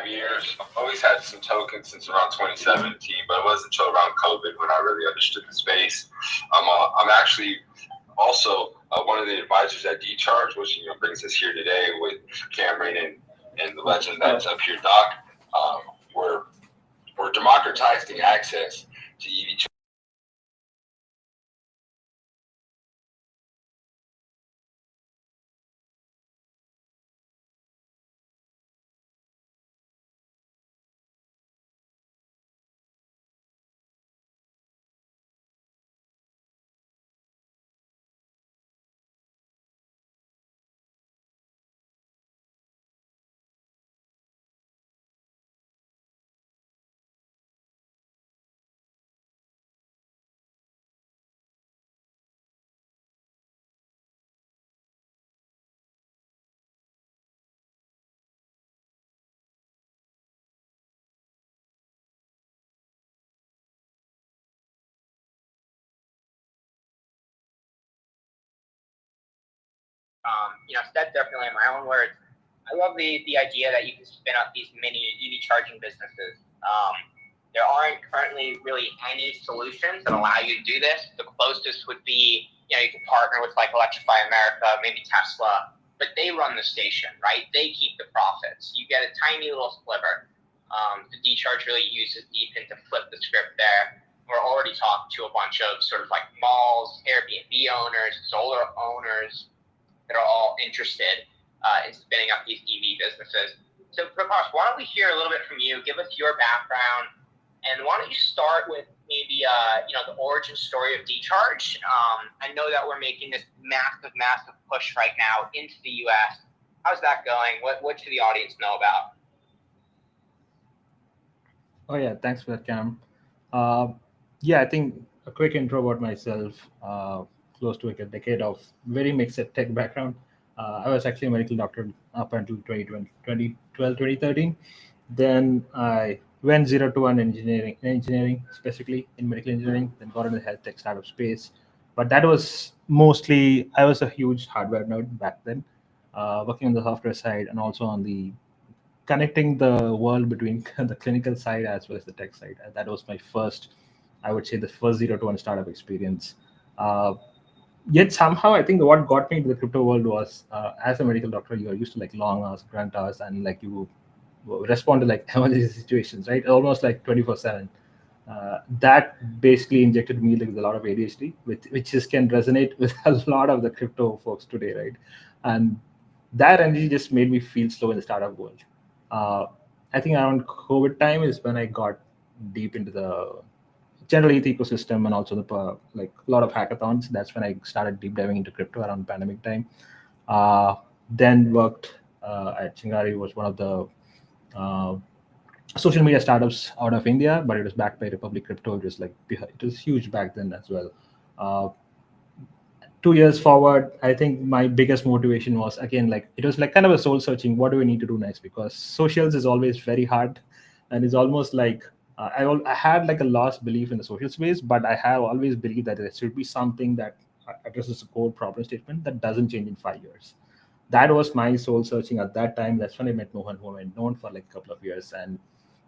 years. I've always had some tokens since around 2017, but it wasn't until around COVID when I really understood the space. I'm actually also one of the advisors at DCharge, which brings us here today with Cameron and the legend that's up here, Doc. We're democratizing access to EV. Said definitely in my own words, I love the idea that you can spin up these mini EV charging businesses. There aren't currently really any solutions that allow you to do this. The closest would be, you can partner with like Electrify America, maybe Tesla, but they run the station, right? They keep the profits. You get a tiny little sliver. The DCharge really uses DePIN to flip the script there. We're already talking to a bunch of sort of like malls, Airbnb owners, solar owners that are all interested in spinning up these EV businesses. So, Prakash, why don't we hear a little bit from you? Give us your background, and why don't you start with maybe the origin story of DCharge? I know that we're making this massive push right now into the U.S. How's that going? What should the audience know about? Oh yeah, thanks for that, Cam. I think a quick intro about myself. Close to like a decade of very mixed tech background. I was actually a medical doctor up until 2012, 2013. Then I went 0 to 1 engineering, specifically in medical engineering, then got into the health tech startup space. But that was mostly, I was a huge hardware nerd back then, working on the software side and also on the connecting the world between the clinical side as well as the tech side. That was my first, I would say, the first 0 to 1 startup experience. Yet somehow I think what got me into the crypto world was as a medical doctor, you are used to like long hours, grunt hours, and like you respond to like emergency situations, right? Almost like 24/7. That basically injected me like with a lot of ADHD, which just can resonate with a lot of the crypto folks today, right? And that energy just made me feel slow in the startup world. Uh, I think around COVID time is when I got deep into the general ETH ecosystem and also the like a lot of hackathons. That's when I started deep diving into crypto around pandemic time. Then worked at Chingari, was one of the uh, social media startups out of India, but it was backed by Republic Crypto. It was huge back then as well. Uh, 2 years forward, I think my biggest motivation was again like it was like kind of a soul searching. What do we need to do next? Because socials is always very hard, and it's almost like I had like a lost belief in the social space, but I have always believed that there should be something that addresses a core problem statement that doesn't change in 5 years. That was my soul searching at that time. That's when I met Mohan, who I known for like a couple of years, and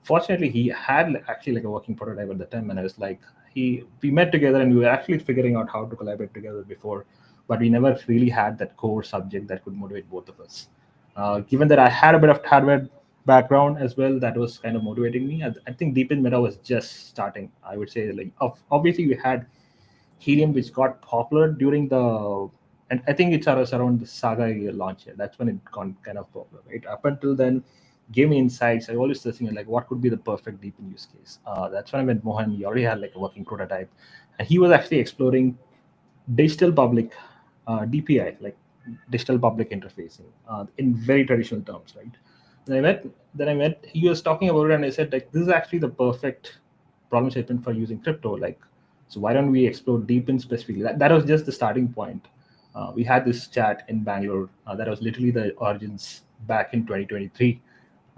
fortunately he had actually like a working prototype at the time, and I was like we met together and we were actually figuring out how to collaborate together before, but we never really had that core subject that could motivate both of us. Given that I had a bit of hardware background as well, that was kind of motivating me. I think DePIN Meta was just starting, I would say. Like obviously we had Helium, which got popular during the, and I think it's around the Saga year launch year. That's when it got kind of popular, right? Up until then, gave me insights. I always thinking like, what could be the perfect deepen use case? That's when I met Mohan. He already had like a working prototype, and he was actually exploring digital public DPI, like digital public interfacing, in very traditional terms, right? Then I met, he was talking about it, and I said like, this is actually the perfect problem statement for using crypto. Like, so why don't we explore deep in specifically? That was just the starting point. We had this chat in Bangalore. That was literally the origins back in 2023,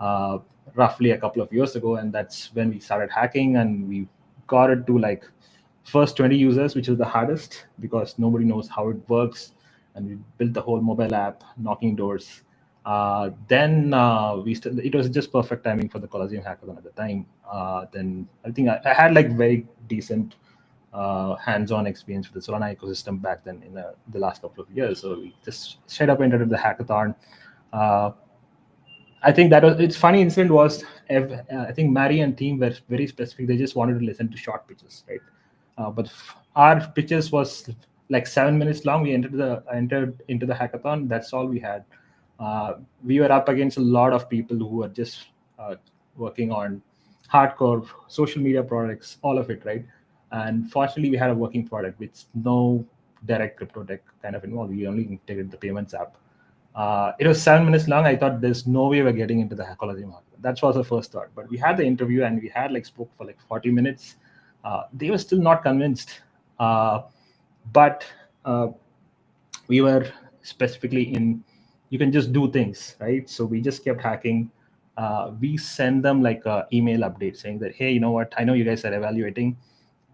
uh, roughly a couple of years ago, and that's when we started hacking, and we got it to like first 20 users, which was the hardest because nobody knows how it works, and we built the whole mobile app, knocking doors. Then it was just perfect timing for the Colosseum hackathon at the time. Then I think I had like very decent hands-on experience with the Solana ecosystem back then in the last couple of years. So we just straight up entered the hackathon. Uh, I think that was it's funny incident was I think Mary and team were very specific. They just wanted to listen to short pitches, right? But our pitches was like 7 minutes long. We entered into the hackathon. That's all we had. We were up against a lot of people who were just working on hardcore social media products, all of it, right? And fortunately, we had a working product with no direct crypto tech kind of involved. We only integrated the payments app. It was 7 minutes long. I thought there's no way we're getting into the Hackology market. That was the first thought. But we had the interview and we had like spoke for like 40 minutes. They were still not convinced. But we were specifically in, you can just do things, right? So we just kept hacking. We send them like a email update saying that, hey, you know what? I know you guys are evaluating,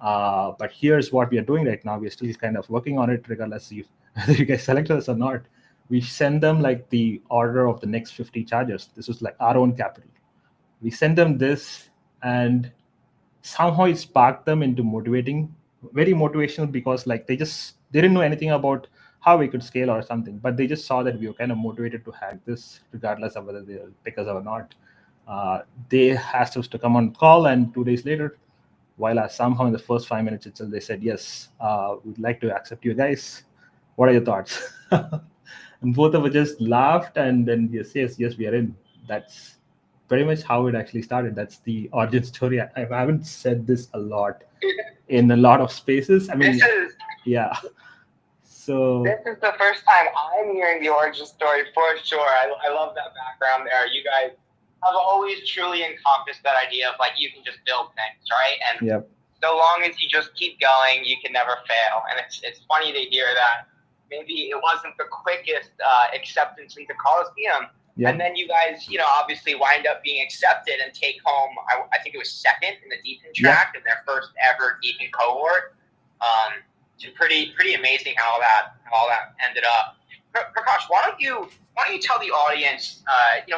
but here's what we are doing right now. We're still kind of working on it, regardless if whether you guys select us or not. We send them like the order of the next 50 chargers. This was like our own capital. We send them this, and somehow it sparked them into motivating, very motivational, because like they didn't know anything about how we could scale or something, but they just saw that we were kind of motivated to hack this, regardless of whether they'll pick us or not. They asked us to come on call, and 2 days later, while somehow in the first 5 minutes itself, they said, yes, we'd like to accept you guys. What are your thoughts? And both of us just laughed, and then yes, we are in. That's pretty much how it actually started. That's the origin story. I haven't said this a lot in a lot of spaces. I mean, yeah. So This is the first time I'm hearing the origin story for sure. I love that background there. You guys have always truly encompassed that idea of like you can just build things, right? And yep. So long as you just keep going, you can never fail. And it's funny to hear that maybe it wasn't the quickest acceptance into Coliseum. Yep. And then you guys, obviously wind up being accepted and take home, I think it was second in the DePIN track in their first ever DePIN cohort. So pretty amazing how that ended up. Prakash, why don't you tell the audience,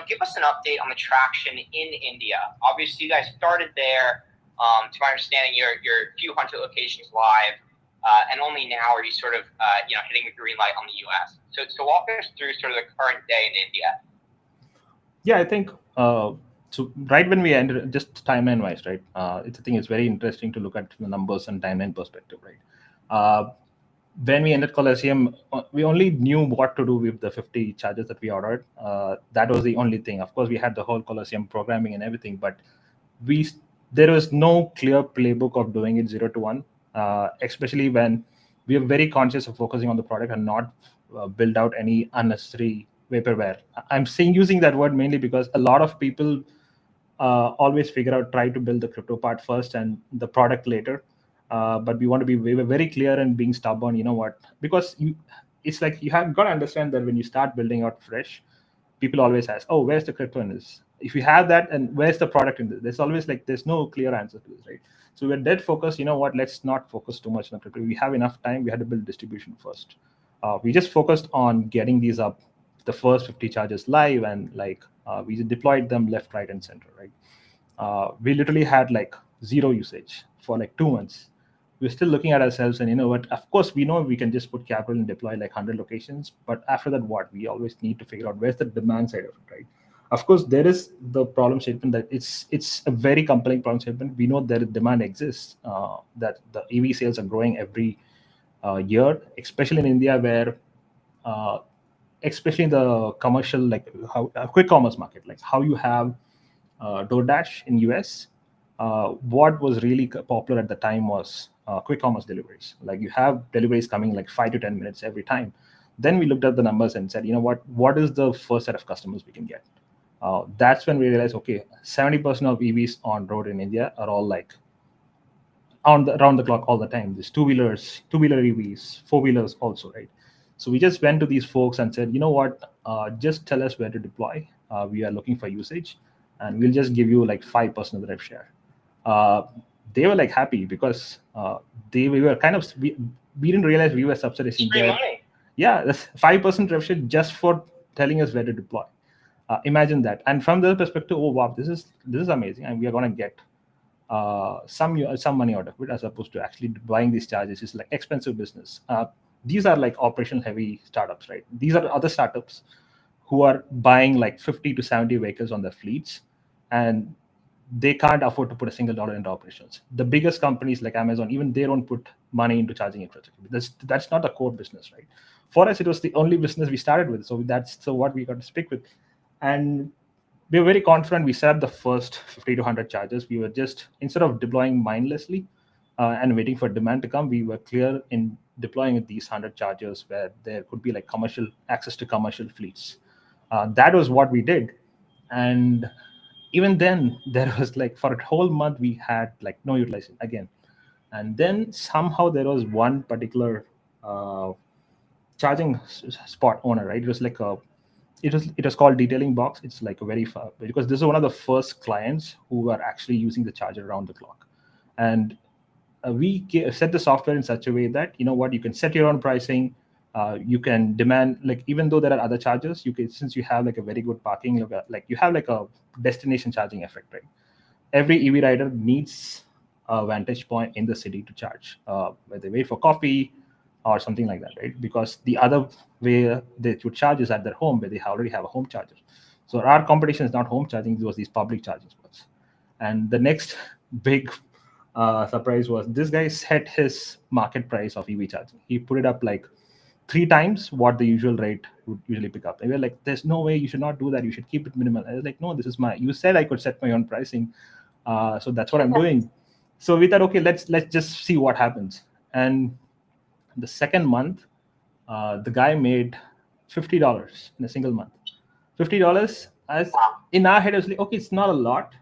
give us an update on the traction in India. Obviously, you guys started there. To my understanding, you're a few hundred locations live, and only now are you sort of hitting the green light on the US. So walk us through sort of the current day in India. Yeah, I think so. Right when we ended, just timeline wise, right? I think it's very interesting to look at the numbers and timeline perspective, right? When we ended Coliseum, we only knew what to do with the 50 charges that we ordered. That was the only thing. Of course, we had the whole Coliseum programming and everything, but there was no clear playbook of doing it 0 to 1, especially when we are very conscious of focusing on the product and not build out any unnecessary vaporware. I'm using that word mainly because a lot of people always try to build the crypto part first and the product later. But we want to be very clear and being stubborn, because it's like you have got to understand that when you start building out fresh, people always ask, oh, where's the crypto in this? If you have that, and where's the product in this? There's always there's no clear answer to this, right? So we're dead focused, let's not focus too much on crypto. We have enough time. We had to build distribution first. We just focused on getting these up, the first 50 charges live, and we deployed them left, right, and center, right? We literally had zero usage for 2 months. We're still looking at ourselves, and of course we know we can just put capital and deploy 100 locations, but after that, what? We always need to figure out where's the demand side of it, right? Of course, there is the problem statement that it's a very compelling problem statement. We know that demand exists, that the EV sales are growing every year, especially in India, where especially in the commercial, quick commerce market, how you have DoorDash in US. What was really popular at the time was quick commerce deliveries. You have deliveries coming 5 to 10 minutes every time. Then we looked at the numbers and said, what is the first set of customers we can get? That's when we realized, okay, 70% of EVs on road in India are all around the clock all the time. There's two-wheeler EVs, four-wheelers also, right? So we just went to these folks and said, just tell us where to deploy. We are looking for usage, and we'll just give you 5% of the rev share. They were happy because we were we didn't realize we were subsidizing their, yeah, that's 5% rev share just for telling us where to deploy. Imagine that. And from their perspective, oh wow, this is amazing, and we are going to get some money out of it, as opposed to actually buying these charges is like expensive business. These are like operational heavy startups, right? These are other startups who are buying like 50 to 70 vehicles on their fleets, and they can't afford to put a single dollar into operations. The biggest companies like Amazon, even they don't put money into charging infrastructure. That's not the core business, right? For us, it was the only business we started with, so that's so what we got to stick with. And we were very confident. We set up the first 50 to 100 chargers. We were just, instead of deploying mindlessly and waiting for demand to come, we were clear in deploying these 100 chargers where there could be like commercial access to commercial fleets. That was what we did. And even then, there was like, for a whole month we had like no utilization again. And then somehow there was one particular charging spot owner, right? It was like it was called Detailing Box. It's like a very far, because this is one of the first clients who are actually using the charger around the clock. And we set the software in such a way that, you know what, you can set your own pricing. You can demand, like, even though there are other chargers, you can, since you have like a very good parking, like you have like a destination charging effect, right? Every EV rider needs a vantage point in the city to charge, where they wait for coffee or something like that, right? Because the other way they would charge is at their home, where they already have a home charger. So our competition is not home charging; it was these public charging spots. And the next big surprise was this guy set his market price of EV charging. He put it up like 3 times what the usual rate would usually pick up. And we were like, "There's no way, you should not do that. You should keep it minimal." I was like, "No, this is my. You said I could set my own pricing, so that's what I'm doing." So we thought, okay, let's just see what happens. And the second month, the guy made $50 in a single month. $50, as in our head, it was like, okay, it's not a lot.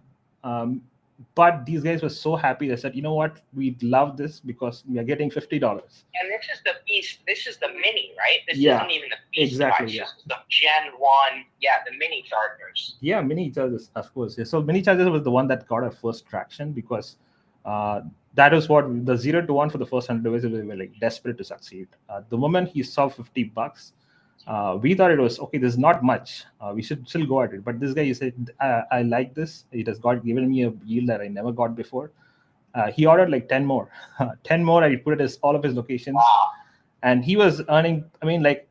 But these guys were so happy. They said, you know what, we love this because we are getting $50. And this is the beast. This is the mini, right? This Yeah, isn't even the beast exactly, device. yeah. This is the Gen 1, the mini chargers. Yeah, mini chargers, of course. Yeah. So mini chargers was the one that got our first traction, because that was what the 0 to 1 for the first 100 devices. We were like desperate to succeed. The moment he saw $50, we thought it was okay. There's not much. We should still go at it. But this guy, he said, I like this. It has given me a yield that I never got before. He ordered like 10 more. 10 more. I put it as all of his locations. Wow. And he was earning, I mean, like,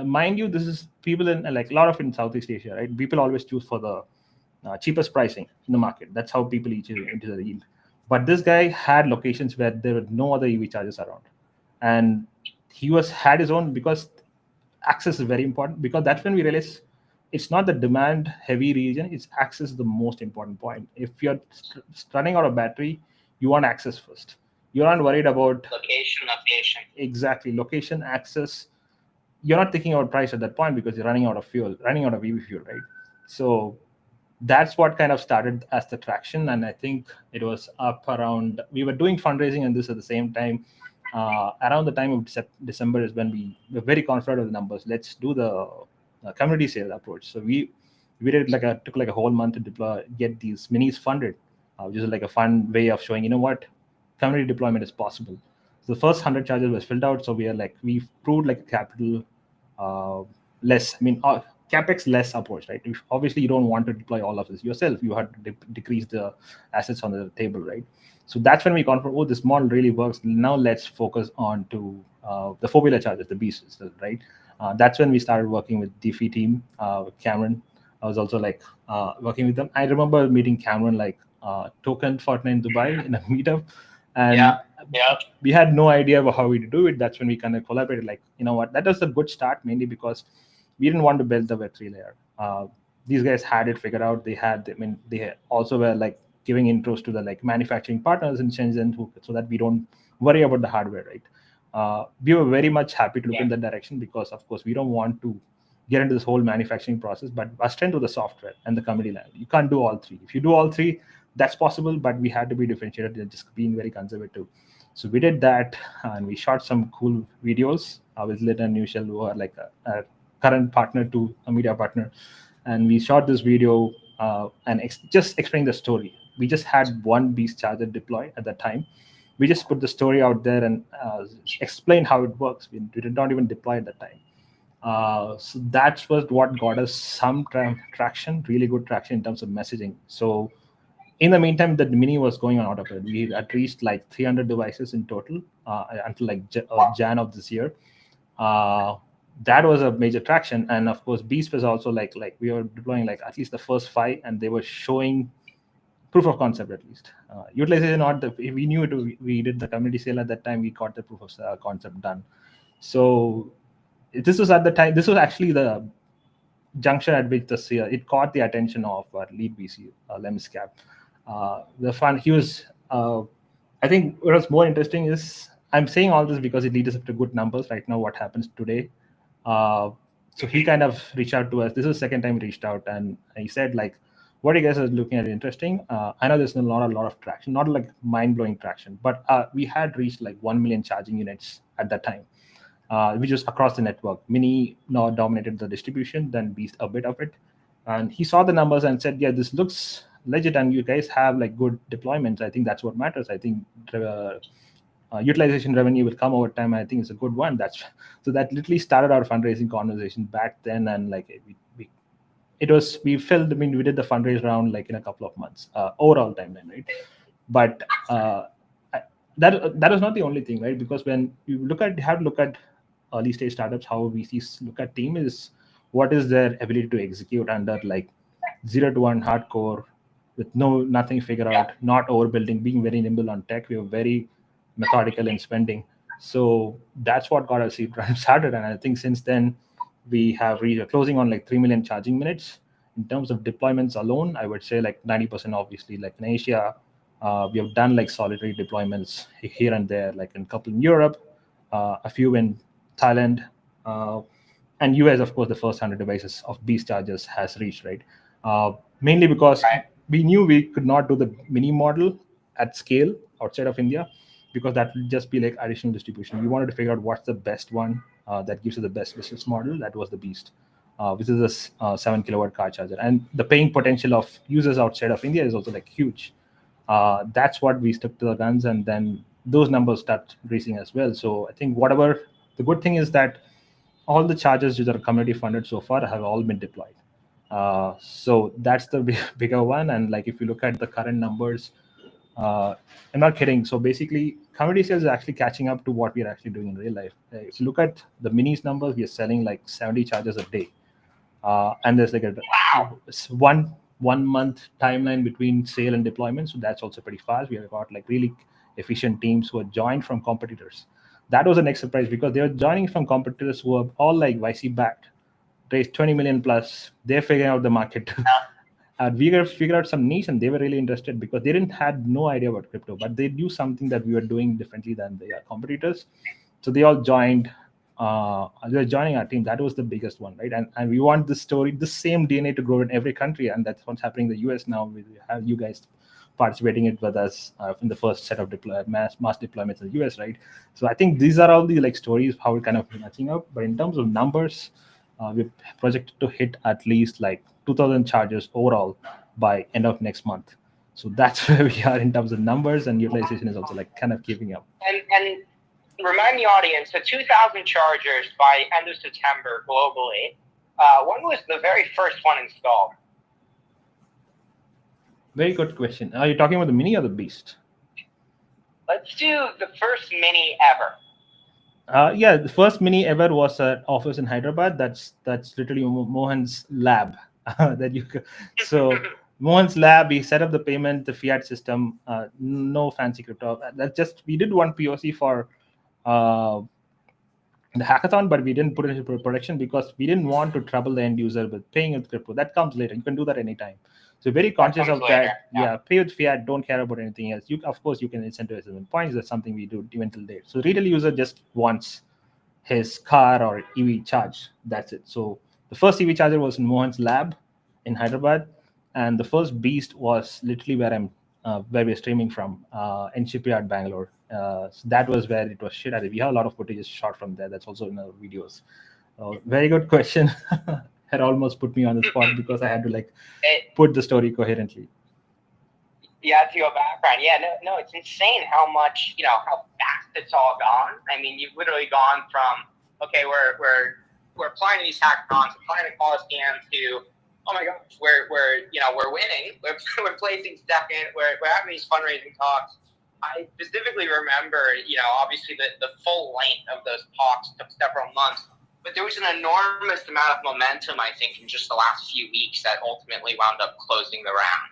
mind you, this is people in like a lot of in Southeast Asia, right? People always choose for the cheapest pricing in the market. That's how people eat into the yield. But this guy had locations where there were no other EV chargers around, and he had his own, because access is very important. Because that's when we realized it's not the demand heavy region; it's access is the most important point. If you're running out of battery, you want access first. You're not worried about Location. exactly location, access. You're not thinking about price at that point because you're running out of EV fuel, right? So that's what kind of started as the traction. And I think it was up around, we were doing fundraising and this at the same time. Around the time of December is when we were very confident of the numbers. Let's do the community sale approach. So we did took like a whole month to get these minis funded, which is like a fun way of showing, you know what, community deployment is possible. So the first 100 chargers was filled out. So we proved like a capital less, capex less approach, right? Obviously, you don't want to deploy all of this yourself. You have to decrease the assets on the table, right? So that's when we confirmed, oh, this model really works. Now let's focus on to the 4-wheeler chargers, the beasts, right? That's when we started working with DeFi team, with Cameron. I was also like working with them. I remember meeting Cameron like Token Fortnite in Dubai in a meetup. And we had no idea about how we do it. That's when we kind of collaborated. Like, you know what, that was a good start, mainly because we didn't want to build the Web3 layer. These guys had it figured out. They also were like giving intros to the like manufacturing partners in Shenzhen, so that we don't worry about the hardware, right? We were very much happy to look in that direction, because of course we don't want to get into this whole manufacturing process, but our strength to the software and the community layer. You can't do all three. If you do all three, that's possible, but we had to be differentiated and just being very conservative. So we did that, and we shot some cool videos with Lit and Nushel, who are like a current partner to a media partner. And we shot this video and just explain the story. We just had one beast charger deploy at that time. We just put the story out there and explain how it works. We did not even deploy at that time. So that's what got us some traction, really good traction in terms of messaging. So in the meantime, the mini was going on autopilot. We had reached like 300 devices in total until like Jan of this year. Uh, that was a major traction, and of course, Beast was also like we were deploying like at least the first 5, and they were showing proof of concept at least. Utilization, not the we knew it. We did the community sale at that time. We got the proof of concept done. So this was at the time. This was actually the junction at which it caught the attention of our lead VC, Lemscap. The fun he was. I think what was more interesting is I'm saying all this because it leads us up to good numbers right now. What happens today? Uh, so he kind of reached out to us. This is the second time he reached out, and he said like, "What you guys are looking at interesting. I know there's not a lot of traction, not like mind blowing traction, but we had reached like 1 million charging units at that time." Which was across the network. Mini now dominated the distribution, then Beast a bit of it. And he saw the numbers and said, yeah, this looks legit and you guys have like good deployments. I think that's what matters. I think utilization revenue will come over time. I think it's a good one. So that literally started our fundraising conversation back then. And like we filled, I mean, we did the fundraise round like in a couple of months, overall timeline, right? But that was not the only thing, right? Because when you have to look at early stage startups, how VCs look at team is what is their ability to execute under like 0 to 1 hardcore with nothing figured out, not overbuilding, being very nimble on tech. We were very methodical in spending. So that's what got us started. And I think since then we have closing on like 3 million charging minutes. In terms of deployments alone, I would say like 90% obviously like in Asia. We have done like solitary deployments here and there, like in a couple in Europe, a few in Thailand, and US, of course, the first 100 devices of Beast chargers has reached, right? Mainly because we knew we could not do the mini model at scale outside of India because that would just be like additional distribution. We wanted to figure out what's the best one that gives us the best business model. That was the Beast, which is a 7 kilowatt car charger. And the paying potential of users outside of India is also like huge. That's what we stuck to the guns, and then those numbers start increasing as well. So I think the good thing is that all the chargers that are community funded so far have all been deployed. So that's the bigger one. And like if you look at the current numbers, I'm not kidding. So basically, community sales is actually catching up to what we are actually doing in real life. If you look at the minis numbers, we are selling like 70 chargers a day. And there's like a one month timeline between sale and deployment, so that's also pretty fast. We have got like really efficient teams who are joined from competitors. That was the next surprise because they were joining from competitors who are all like YC backed, raised 20 million plus. They're figuring out the market. We figured out some niche and they were really interested because they had no idea about crypto, but they knew something that we were doing differently than their competitors. So they all joined. They were joining our team. That was the biggest one, right? And we want this story, the same DNA to grow in every country, and that's what's happening in the US now. We have you guys participating it with us in the first set of mass deployments in the US, right? So I think these are all the like stories how we're kind of matching up. But in terms of numbers, we're projected to hit at least like 2,000 chargers overall by end of next month. So that's where we are in terms of numbers, and utilization is also like kind of keeping up. And remind the audience, so 2,000 chargers by end of September globally. When was the very first one installed? Very good question. Are you talking about the mini or the Beast? Let's do the first mini ever. Yeah, the first mini ever was an office in Hyderabad. That's literally Mohan's lab. So Mohan's lab. We set up the payment, the fiat system. No fancy crypto. That's just we did one POC for the hackathon, but we didn't put it into production because we didn't want to trouble the end user with paying with crypto. That comes later. You can do that anytime. So very conscious of later. that. Yeah, pay with fiat. Don't care about anything else. Of course, you can incentivize them in points. That's something we do even till date. So retail user just wants his car or EV charge. That's it. So the first EV charger was in Mohan's lab in Hyderabad, and the first Beast was literally where we're streaming from in Shipyard, Bangalore. So that was where it was shit at it. We have a lot of footage shot from there. That's also in our videos. Very good question. Had almost put me on the spot because I had to put the story coherently. Yeah, to your background. Yeah, no, it's insane how much, how fast it's all gone. I mean, you've literally gone from, okay, we're we're applying to these hackathons, applying to Coliseum to, oh my gosh, we're winning, we're placing second, we're having these fundraising talks. I specifically remember, obviously the full length of those talks took several months, but there was an enormous amount of momentum, I think, in just the last few weeks that ultimately wound up closing the round.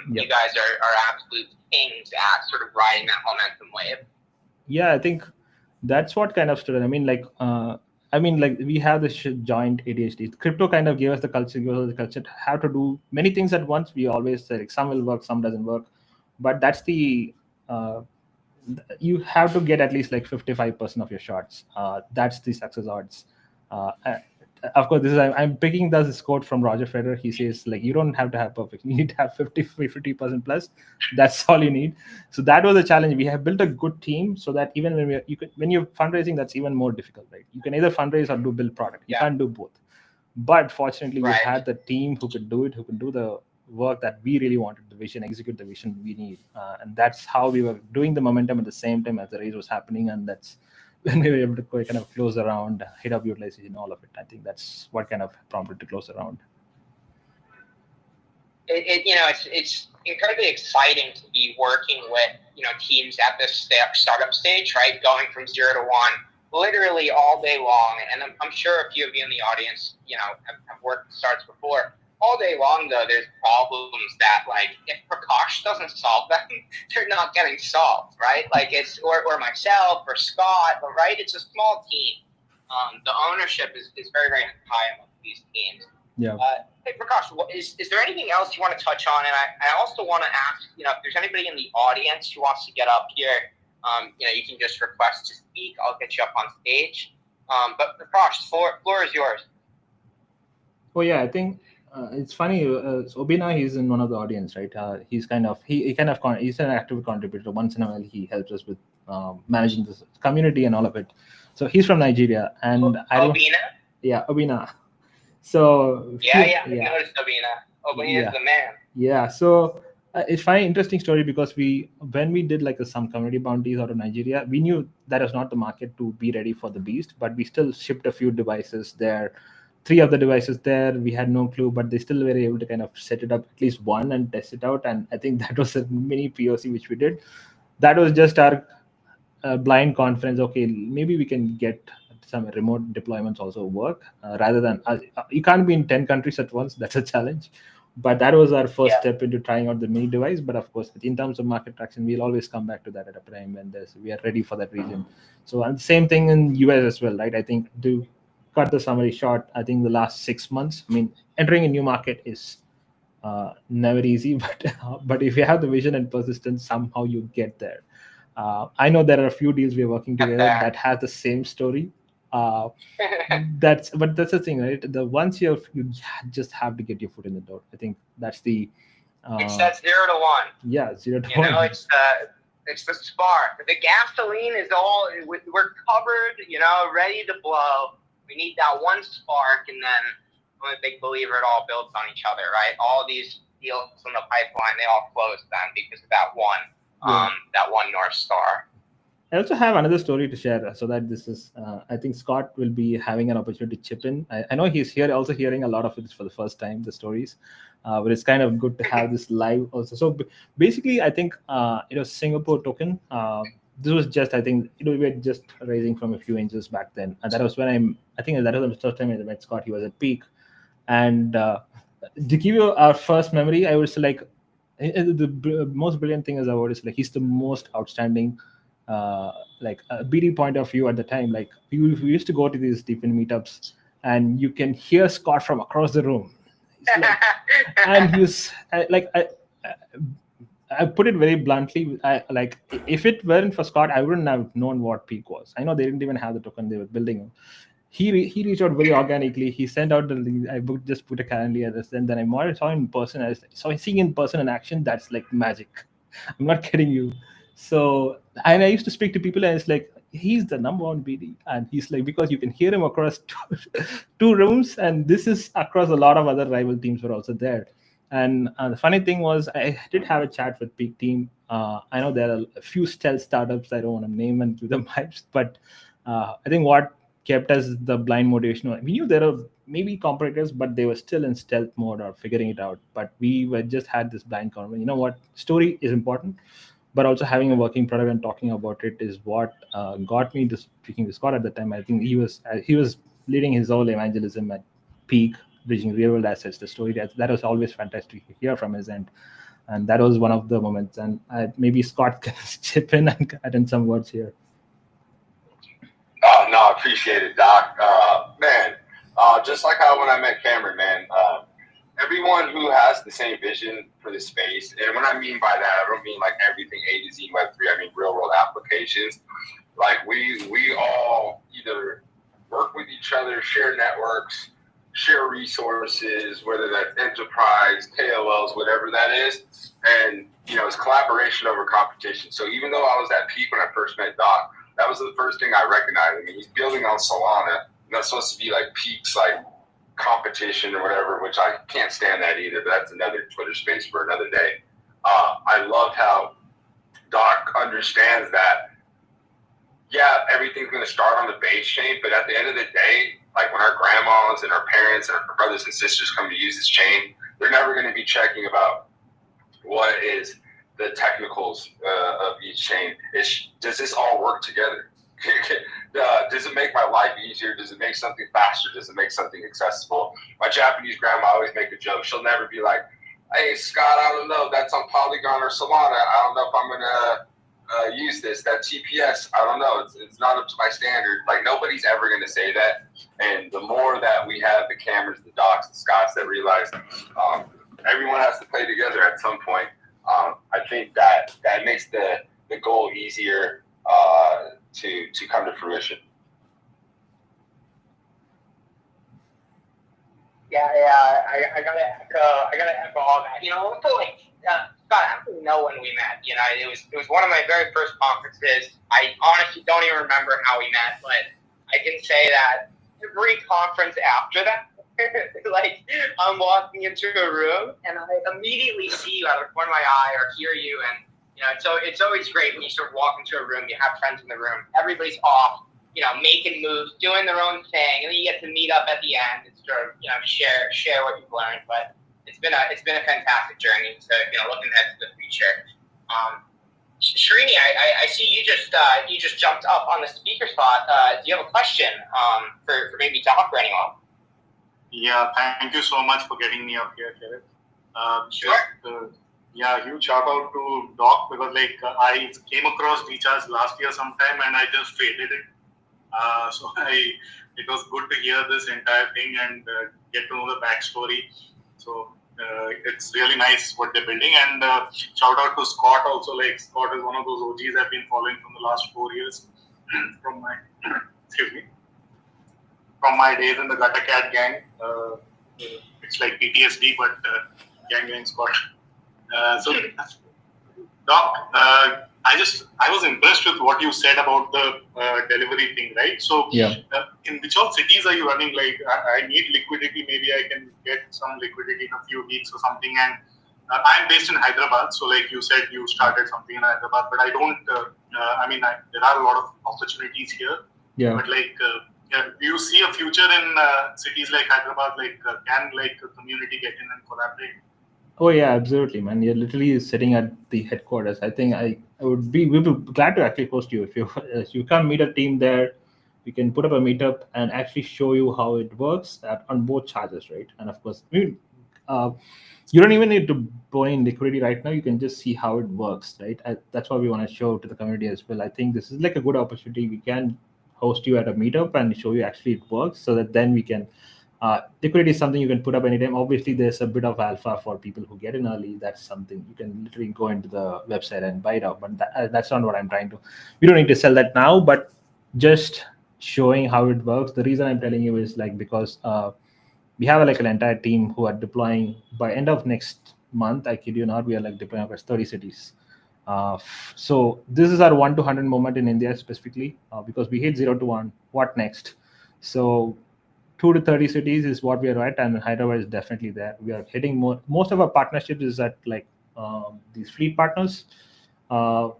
Yep. You guys are absolute kings at sort of riding that momentum wave. Yeah, I think that's what kind of stood. I mean, like we have this joint ADHD. Crypto kind of gave us the culture, how to do many things at once. We always say like some will work, some doesn't work, but that's the you have to get at least like 55% of your shots. That's the success odds. Of course, I'm picking this quote from Roger Federer. He says like you don't have to have perfect. You need to have 50% plus. That's all you need. So that was a challenge. We have built a good team so that even when you're fundraising, that's even more difficult, right? You can either fundraise or build product. You can't do both. But fortunately, we had the team who could do it, who could do the work that we really wanted, the vision, execute the vision we need. And that's how we were doing the momentum at the same time as the race was happening. And that's when we were able to kind of close around, hit up utilization, all of it. I think that's what kind of prompted to close around. It's incredibly exciting to be working with, teams at this startup stage, right? Going from 0 to 1, literally all day long. And I'm sure a few of you in the audience, have worked with startups before. All day long, though, there's problems that, like, if Prakash doesn't solve them, they're not getting solved, right? Like, it's, or myself, or Scott, right? It's a small team. The ownership is very, very high among these teams. Yeah. Hey, Prakash, is there anything else you want to touch on? And I also want to ask, if there's anybody in the audience who wants to get up here, you can just request to speak. I'll get you up on stage. But Prakash, floor is yours. Oh, yeah, I think it's funny. Obina, he's in one of the audience, right? He's kind of he's an active contributor. Once in a while, he helps us with managing this community and all of it. So he's from Nigeria, and Obina. Yeah, Obina. So I noticed Obina. Obina is the man. Yeah. So it's funny, interesting story because when we did like some community bounties out of Nigeria, we knew that was not the market to be ready for the beast, but we still shipped a few devices there. 3 of the devices there, we had no clue, but they still were able to kind of set it up, at least one, and test it out. And I think that was a mini POC which we did. That was just our blind confidence. Okay, maybe we can get some remote deployments also work rather than you can't be in 10 countries at once. That's a challenge. But that was our first step into trying out the mini device. But of course, in terms of market traction, we'll always come back to that at a time when we are ready for that region. So and same thing in US as well, right? I think to cut the summary short, I think the last 6 months, I mean, entering a new market is never easy, but if you have the vision and persistence, somehow you get there. I know there are a few deals we're working together that have the same story. That's the thing, right? Once you just have to get your foot in the door. I think that's the it's that 0 to 1. Yeah, 0 to 1. It's the spark. The gasoline is all, we're covered, ready to blow. We need that one spark, and then I'm a big believer it all builds on each other, right? All these deals in the pipeline, they all close then because of that one North Star. I also have another story to share. So that this is, I think Scott will be having an opportunity to chip in. I know he's here, also hearing a lot of it for the first time, the stories, but it's kind of good to have this live also. So basically, I think Singapore token. This was just, I think, we were just raising from a few angels back then, and that was when I think that was the first time I met Scott. He was at peak, and to give you our first memory, I was like, the most brilliant thing about is like he's the most outstanding. Like a BD point of view at the time, like we used to go to these DePIN meetups, and you can hear Scott from across the room. Like, and he's like, I put it very bluntly. Like if it weren't for Scott, I wouldn't have known what peak was. I know they didn't even have the token; they were building. He reached out very organically. He sent out the link. I just put a calendar at this, and then I saw him in person. I saw seeing in person in action. That's like magic. I'm not kidding you. So, and I used to speak to people, and it's like, he's the number one BD. And he's like, because you can hear him across two rooms, and this is across a lot of other rival teams were also there. And the funny thing was, I did have a chat with Peak Team. I know there are a few stealth startups I don't want to name and give them hypes, but I think what kept as the blind motivation. We knew there are maybe competitors, but they were still in stealth mode or figuring it out. But we were just had this blind confidence. You know what? Story is important, but also having a working product and talking about it is what got me to speaking to Scott at the time. I think he was leading his whole evangelism at peak, bridging real world assets. The story that was always fantastic to hear from his end, and that was one of the moments. And maybe Scott can chip in and add in some words here. Oh, no, I appreciate it, Doc. Man, just like how when I met Cameron, man, everyone who has the same vision for the space, and what I mean by that, I don't mean like everything A to Z Web3, I mean real world applications. Like we all either work with each other, share networks, share resources, whether that's enterprise, KOLs, whatever that is. And, it's collaboration over competition. So even though I was at peak when I first met Doc, that was the first thing I recognized. I mean, he's building on Solana, and that's supposed to be like peaks, like competition or whatever, which I can't stand that either, but that's another Twitter space for another day. I loved how Doc understands that, yeah, everything's going to start on the base chain, but at the end of the day, like when our grandmas and our parents and our brothers and sisters come to use this chain, they're never going to be checking about what is the technicals of each chain. Does this all work together? Does it make my life easier? Does it make something faster? Does it make something accessible? My Japanese grandma always make a joke. She'll never be like, hey, Scott, I don't know. That's on Polygon or Solana. I don't know if I'm going to use this. That TPS, I don't know. It's not up to my standard. Like, nobody's ever going to say that. And the more that we have the Camerons, the Docs, the Scotts that realize everyone has to play together at some point, I think that makes the goal easier to come to fruition. Yeah, I gotta echo all that. Also like Scott, I don't even know when we met. It was one of my very first conferences. I honestly don't even remember how we met, but I can say that every conference after that, like I'm walking into a room and I immediately see you out of the corner of my eye or hear you, and so it's always great when you sort of walk into a room, you have friends in the room, everybody's off, making moves, doing their own thing, and then you get to meet up at the end and sort of share what you've learned. But it's been a fantastic journey. So looking ahead to the future. Srini, I see you just jumped up on the speaker spot. Do you have a question for maybe Doc or anyone? Yeah, thank you so much for getting me up here, Kevin. Sure. Huge shout out to Doc because I came across Recharge last year sometime and I just faded it. It was good to hear this entire thing and get to know the backstory. So it's really nice what they're building. And shout out to Scott also. Scott is one of those OGs I've been following from the last 4 years from my days in the Gutter Cat gang. It's like PTSD, but gang Scott. Doc, I was impressed with what you said about the delivery thing, right? So, in which all cities are you running? I need liquidity. Maybe I can get some liquidity in a few weeks or something. And I'm based in Hyderabad, so like you said, you started something in Hyderabad, but I don't. There are a lot of opportunities here. Yeah. But do you see a future in cities like Hyderabad? Can a community get in and collaborate? Oh yeah, absolutely, man. You're literally sitting at the headquarters. I think we'd be glad to actually host you if you come meet a team there. We can put up a meetup and actually show you how it works on both charges, right? And of course, you don't even need to buy in liquidity right now. You can just see how it works, right? That's what we want to show to the community as well. I think this is like a good opportunity. We can host you at a meetup and show you actually it works, so that then we can. Liquidity is something you can put up anytime. Obviously, there's a bit of alpha for people who get in early. That's something you can literally go into the website and buy it out. But that's not what I'm trying to. We don't need to sell that now, but just showing how it works. The reason I'm telling you is because we have an entire team who are deploying by end of next month. I kid you not, we are deploying across 30 cities. So this is our 1 to 100 moment in India specifically because we hit 0 to 1. What next? So 2 to 30 cities is what we are at, and Hyderabad is definitely there. We are hitting most of our partnerships is at these fleet partners, but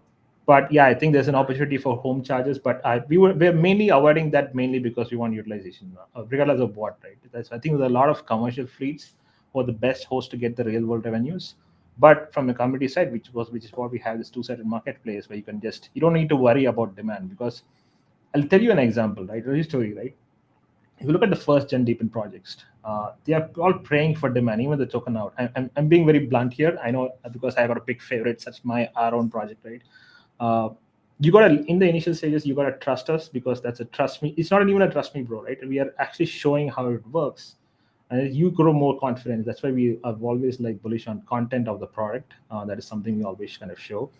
But yeah, I think there's an opportunity for home chargers. But we're mainly avoiding that mainly because we want utilization, regardless of what, right? I think there's a lot of commercial fleets who are the best host to get the real world revenues. But from the community side, which is what we have, this two-sided marketplace where you don't need to worry about demand. Because I'll tell you an example, right? A story, right? If you look at the first gen DePIN projects, they are all praying for demand, even the token out. I'm being very blunt here. I know because I got to pick favorites. That's our own project, right? You gotta in the initial stages, you gotta trust us because that's a trust me. It's not even a trust me, bro, right? We are actually showing how it works, and as you grow more confident. That's why we are always like bullish on content of the product. That is something we always kind of show.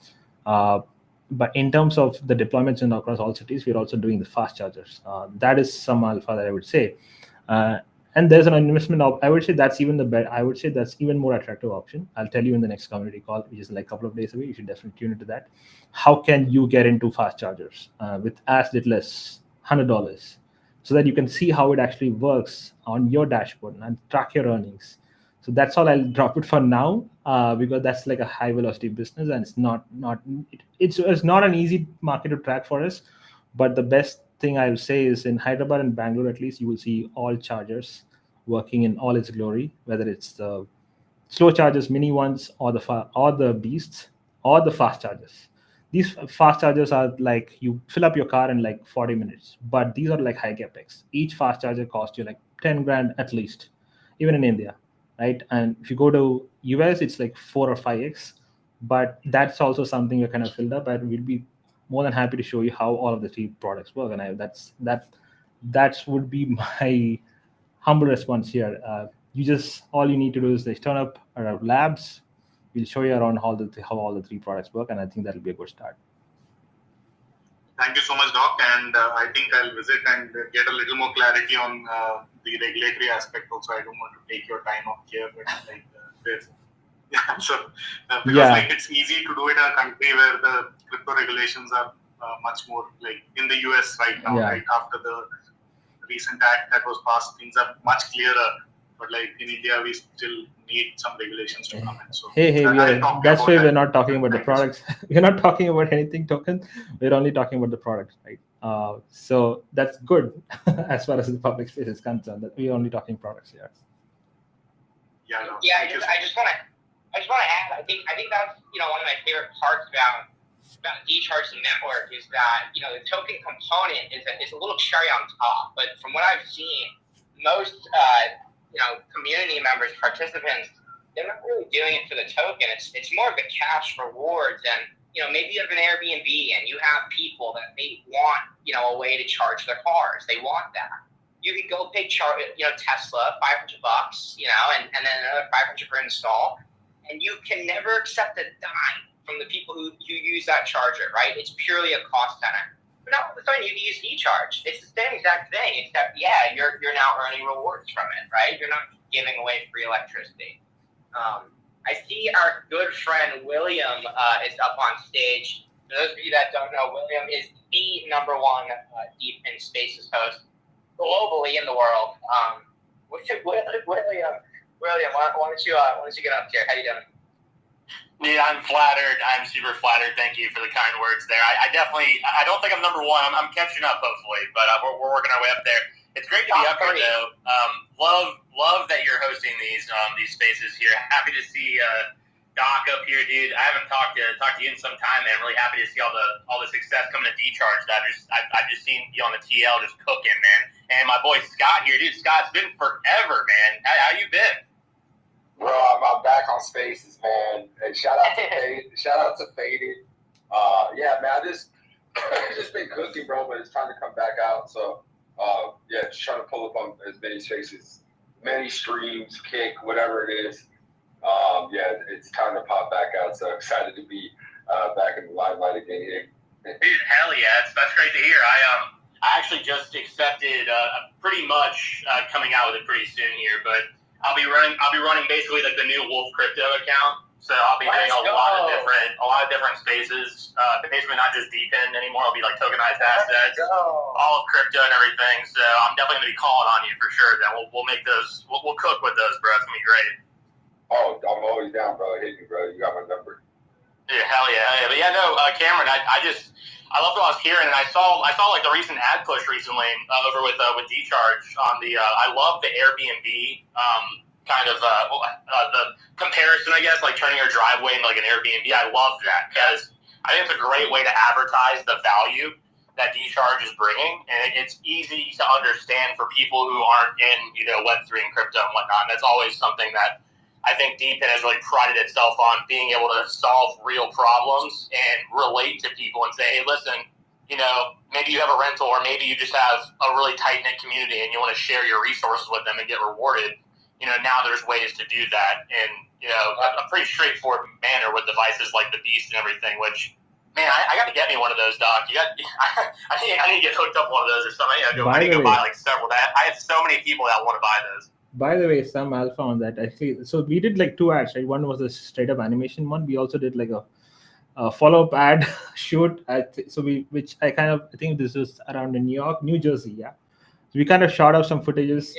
But in terms of the deployments in across all cities, we're also doing the fast chargers. That is some alpha that I would say. And there's an investment of, I would say that's even the bet. I would say that's even more attractive option. I'll tell you in the next community call, which is like a couple of days away. You should definitely tune into that. How can you get into fast chargers with as little as $100, so that you can see how it actually works on your dashboard and track your earnings. So that's all. I'll drop it for now because that's like a high velocity business, and it's not an easy market to track for us. But the best thing I will say is in Hyderabad and Bangalore, at least you will see all chargers working in all its glory, whether it's the slow chargers, mini ones, or the beasts, or the fast chargers. These fast chargers are like you fill up your car in like 40 minutes, but these are like high capex. Each fast charger costs you like 10 grand at least, even in India, right? And if you go to US, it's like 4 or 5x. But that's also something you're kind of filled up, and we'll be more than happy to show you how all of the three products work. And that would be my humble response here. All you need to do is like turn up our labs. We'll show you around how all the three products work, and I think that'll be a good start. Thank you so much, Doc. And I think I'll visit and get a little more clarity on the regulatory aspect also. I don't want to take your time up here, but like yeah, so because like it's easy to do it in a country where the crypto regulations are much more like in the US right now, right after the recent act that was passed, things are much clearer. But like in India, we still need some regulations to come in. So that's why we're not talking about the products. We're not talking about anything token. We're only talking about the products, right? So that's good as far as the public space is concerned. That we're only talking products here. I just want to add. I think that's one of my favorite parts about the D-Charging network is that the token component is a little cherry on top. But from what I've seen, most community members, participants, they're not really doing it for the token. It's more of the cash rewards, and maybe you have an Airbnb and you have people that they want a way to charge their cars. They want that. You could go pay Tesla $500, and then another $500 per install, and you can never accept a dime from the people who use that charger, right? It's purely a cost center. But now all of a sudden you can use e-charge. It's the same exact thing, except you're now earning rewards from it, right? You're not giving away free electricity. I see our good friend William is up on stage. For those of you that don't know, William is the #1 DePIN Spaces host globally in the world. William, why don't you get up here? How you doing? Yeah, I'm flattered. I'm super flattered. Thank you for the kind words there. I don't think I'm #1. I'm catching up, hopefully, but we're working our way up there. It's great to be up here, though. Love that you're hosting these spaces here. Happy to see Doc up here, dude. I haven't talked to you in some time, man. I'm really happy to see all the success coming to D-Charge. I've just seen you on the TL just cooking, man. And my boy Scott here, dude. Scott, it's been forever, man. How you been? Bro, I'm back on Spaces, man. Hey, shout out to Faded. Yeah, man, I just been cooking, bro, but it's time to come back out. So, just trying to pull up on as many spaces, many streams, kick, whatever it is. It's time to pop back out. So excited to be back in the limelight again here. Dude, hell yeah, that's great to hear. I actually just accepted pretty much coming out with it pretty soon here, but I'll be running basically like the new Wolf Crypto account. So I'll be doing a lot of different spaces. Basically not just DePIN anymore. I'll be like tokenized assets, all of crypto and everything. So I'm definitely gonna be calling on you for sure. Then we'll make those. We'll cook with those, bro. It's gonna be great. Oh, I'm always down, bro. Hit me, bro. You got my number. Yeah, hell yeah. But yeah, no, Cameron, I loved what I was hearing, and I saw like the recent ad push recently over with D-Charge on the. I love the Airbnb kind of the comparison, I guess, like turning your driveway into like an Airbnb. I love that because I think it's a great way to advertise the value that D-Charge is bringing, and it's easy to understand for people who aren't in Web3 and crypto and whatnot. And that's always something that I think DePIN has really prided itself on, being able to solve real problems and relate to people and say, hey, listen, maybe you have a rental, or maybe you just have a really tight-knit community and you want to share your resources with them and get rewarded. Now there's ways to do that in a pretty straightforward manner with devices like the Beast and everything, which, man, I got to get me one of those, Doc. I need to get hooked up one of those or something. I need to go buy like several. I have so many people that want to buy those. By the way, some alpha on that actually. So we did like 2 ads, right? One was a straight up animation one. We also did like a follow up ad shoot. I think this was around in New Jersey. Yeah. So we kind of shot off some footages.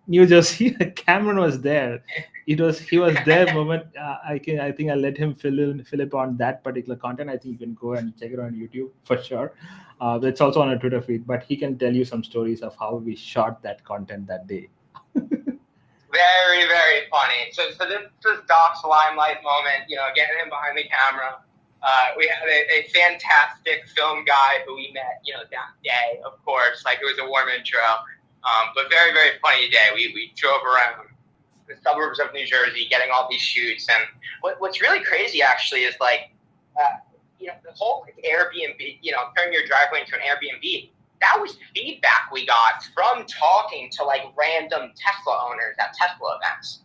New Jersey. Cameron was there. He was there moment. I think I let him fill up on that particular content. I think you can go and check it on YouTube for sure. It's also on a Twitter feed, but he can tell you some stories of how we shot that content that day. Very, very funny. So this was Doc's limelight moment, getting him behind the camera. We had a fantastic film guy who we met, that day, of course. Like, it was a warm intro. But very, very funny day. We drove around the suburbs of New Jersey getting all these shoots. And what's really crazy, actually, is the whole Airbnb, turning your driveway into an Airbnb, that was feedback we got from talking to like random Tesla owners at Tesla events.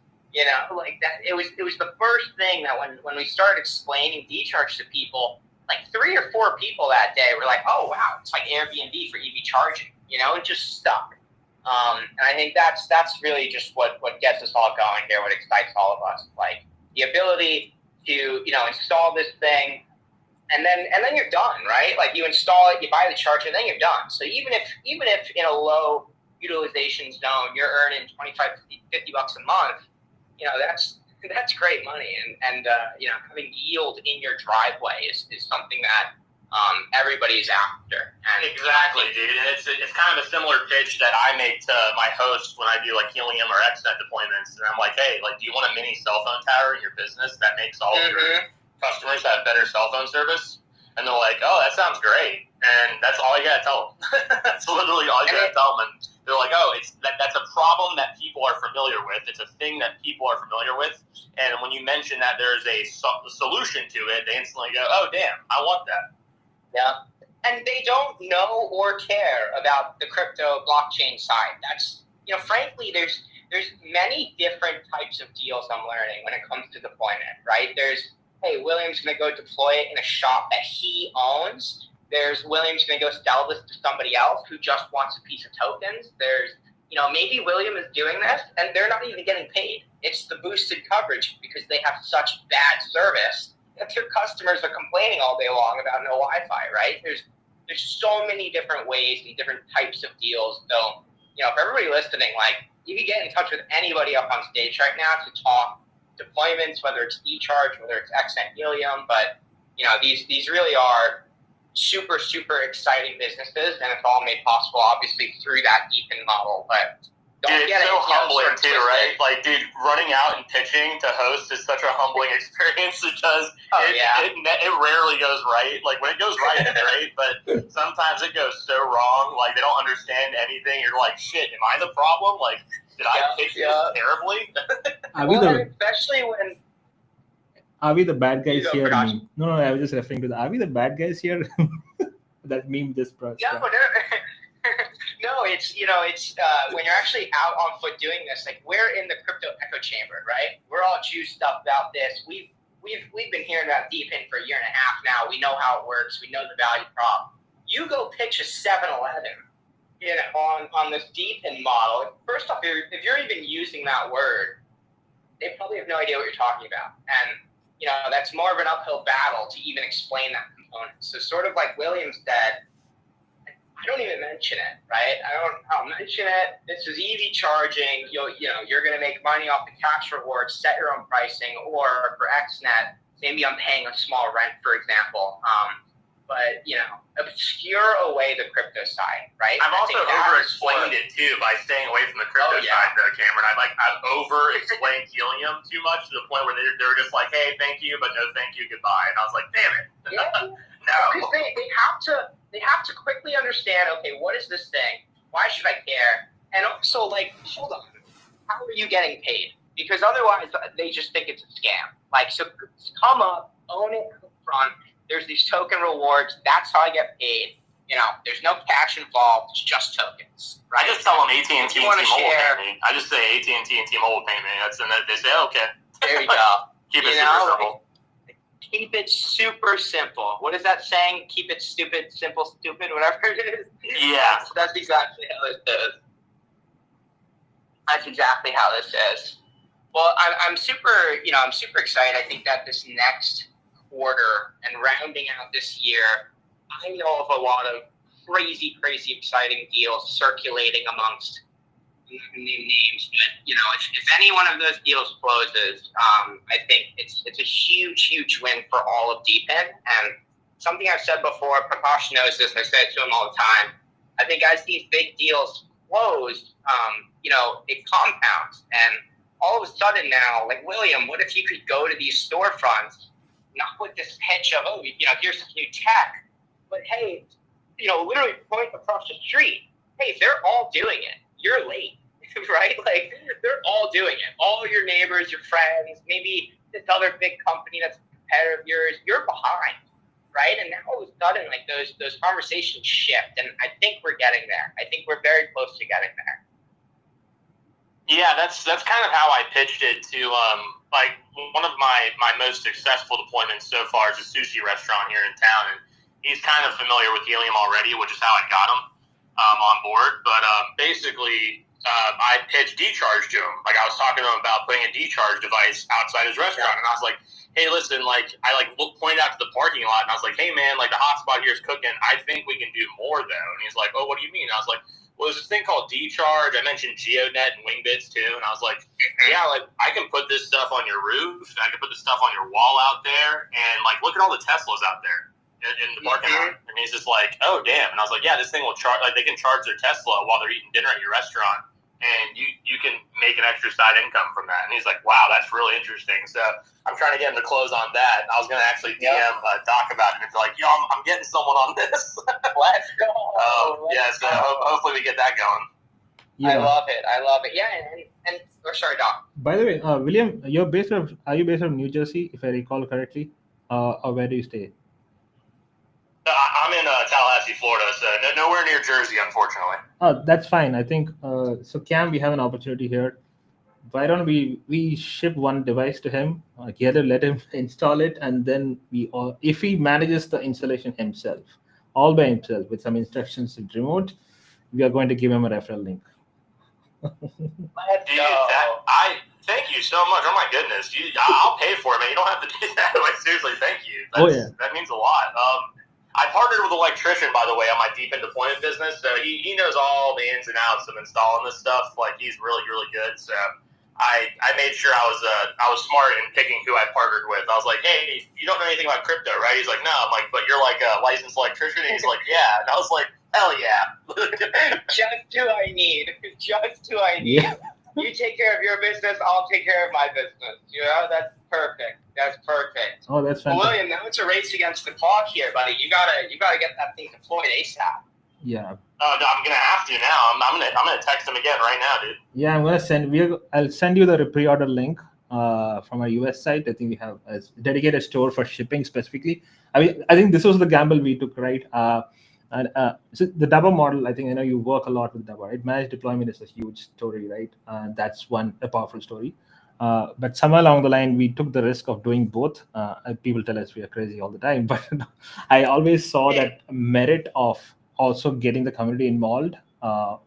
Like that. It was the first thing that when we started explaining D-Charge to people, like 3 or 4 people that day were like, "Oh wow, it's like Airbnb for EV charging." It just stuck. And I think that's really just what gets us all going here, what excites all of us. Like the ability to install this thing. And then you're done, right? Like you install it, you buy the charger, then you're done. So even if in a low utilization zone you're earning $25, $50 a month, that's great money. And having yield in your driveway is something that everybody's after. And exactly, dude. And it's kind of a similar pitch that I make to my hosts when I do like Helium or XNet deployments. And I'm like, hey, like, do you want a mini cell phone tower in your business that makes all of your customers have better cell phone service? And they're like, oh, that sounds great. And that's all you got to tell them. That's literally all you got to tell them. And they're like, oh, that's a problem that people are familiar with. It's a thing that people are familiar with. And when you mention that there's a solution to it, they instantly go, oh, damn, I want that. Yeah. And they don't know or care about the crypto blockchain side. That's, frankly, there's many different types of deals I'm learning when it comes to deployment, right? There's, hey, William's going to go deploy it in a shop that he owns. There's William's going to go sell this to somebody else who just wants a piece of tokens. There's, maybe William is doing this and they're not even getting paid. It's the boosted coverage because they have such bad service that their customers are complaining all day long about no Wi-Fi, right? There's so many different ways and different types of deals. So, for everybody listening, like, you can get in touch with anybody up on stage right now to talk deployments, whether it's D-Charge, whether it's XNet Helium, but these really are super, super exciting businesses, and it's all made possible, obviously, through that DePIN model. But dude, it's so humbling too, right? Like, dude, running out and pitching to host is such a humbling experience because it rarely goes right. Like, when it goes right, it's great, but sometimes it goes so wrong. Like, they don't understand anything. You're like, shit, am I the problem? Like, did I pitch this terribly? Especially when... Are we the bad guys here? No, I was just referring to are we the bad guys here? That meme this project. No, it's when you're actually out on foot doing this, like, we're in the crypto echo chamber, right? We're all juiced up about this. We've been hearing about DePIN for a year and a half now. We know how it works. We know the value prop. You go pitch a 7-Eleven, on this DePIN model. First off, if you're even using that word, they probably have no idea what you're talking about. And, that's more of an uphill battle to even explain that component. So sort of like William said, I don't even mention it, right? I'll mention it. This is EV charging. You're going to make money off the cash rewards, set your own pricing, or for XNet, maybe I'm paying a small rent, for example. But, obscure away the crypto side, right? I've also over-explained it too by staying away from the crypto side, though, Cameron. I've over-explained helium too much to the point where they're just like, hey, thank you, but no thank you, goodbye. And I was like, damn it. No. Because they have to quickly understand, okay, what is this thing? Why should I care? And also, hold on, how are you getting paid? Because otherwise, they just think it's a scam. So come up, own it up front. There's these token rewards. That's how I get paid. There's no cash involved. It's just tokens. Right? I just tell them AT&T and T-Mobile pay me. I just say AT&T and T-Mobile pay me. And they say, okay. There you go. Keep it super simple. Keep it super simple. What is that saying? Keep it stupid, simple, stupid, whatever it is. Yeah. That's exactly how this is. That's exactly how this is. Well, I'm super excited. I think that this next quarter and rounding out this year, I know of a lot of crazy exciting deals circulating amongst, I'm not going to name names, but if any one of those deals closes, I think it's a huge win for all of DePIN. And something I've said before, Prakash knows this, I say it to him all the time. I think as these big deals close, it compounds. And all of a sudden now, William, what if you could go to these storefronts, not with this pitch of, here's this new tech, but hey, literally point across the street. Hey, they're all doing it. You're late, right? They're all doing it. All your neighbors, your friends, maybe this other big company that's a competitor of yours, you're behind, right? And now all of a sudden, those conversations shift, and I think we're getting there. I think we're very close to getting there. Yeah, that's kind of how I pitched it to one of my most successful deployments so far is a sushi restaurant here in town, and he's kind of familiar with helium already, which is how I got him on board. But basically, I pitched D-Charge to him. I was talking to him about putting a D-Charge device outside his restaurant, and I was like, hey, listen, I pointed out to the parking lot, and I was like, hey, man, the hotspot here is cooking. I think we can do more, though. And he's like, oh, what do you mean? And I was like, well, there's this thing called D-Charge. I mentioned GeoNet and Wingbits, too. And I was like, yeah, I can put this stuff on your roof. I can put this stuff on your wall out there. And, look at all the Teslas out there in the parking lot. And he's just like, oh, damn. And I was like, yeah, this thing will charge. They can charge their Tesla while they're eating dinner at your restaurant. And you can make an extra side income from that. And he's like, wow, that's really interesting. So I'm trying to get him to close on that. I was going to actually DM Doc about it. And it's like, yo, I'm getting someone on this. Let's go. So hopefully we get that going. Yeah. I love it. Yeah, and sorry, Doc. By the way, William, are you based out of New Jersey, if I recall correctly? Or where do you stay? I'm in Tallahassee, Florida, so nowhere near Jersey, unfortunately. That's fine. I think, so Cam, we have an opportunity here. Why don't we ship one device to him, together, let him install it, and then if he manages the installation himself, all by himself, with some instructions in remote, we are going to give him a referral link. Thank you so much. Oh my goodness, I'll pay for it, man. You don't have to do that. Seriously, thank you. That means a lot. I partnered with an electrician, by the way, on my DePIN deployment business. So he knows all the ins and outs of installing this stuff. He's really good. So I made sure I was smart in picking who I partnered with. I was like, hey, you don't know anything about crypto, right? He's like, no. I'm like, but you're a licensed electrician? And he's like, yeah. And I was like, hell yeah. Just who I need. Yeah. You take care of your business, I'll take care of my business. That's perfect. Oh, that's fantastic. Well, William, now it's a race against the clock here, buddy. You gotta get that thing deployed ASAP. Yeah. Oh, no, I'm gonna have to now. I'm gonna text him again right now, dude. Yeah, I'll send you the pre-order link from our US site. I think we have a dedicated store for shipping specifically. I think this was the gamble we took, right? So the DABA model, I think I know you work a lot with DABA, right? Managed deployment is a huge story, right? That's a powerful story. But somewhere along the line, we took the risk of doing both. People tell us we are crazy all the time, but I always saw that merit of also getting the community involved.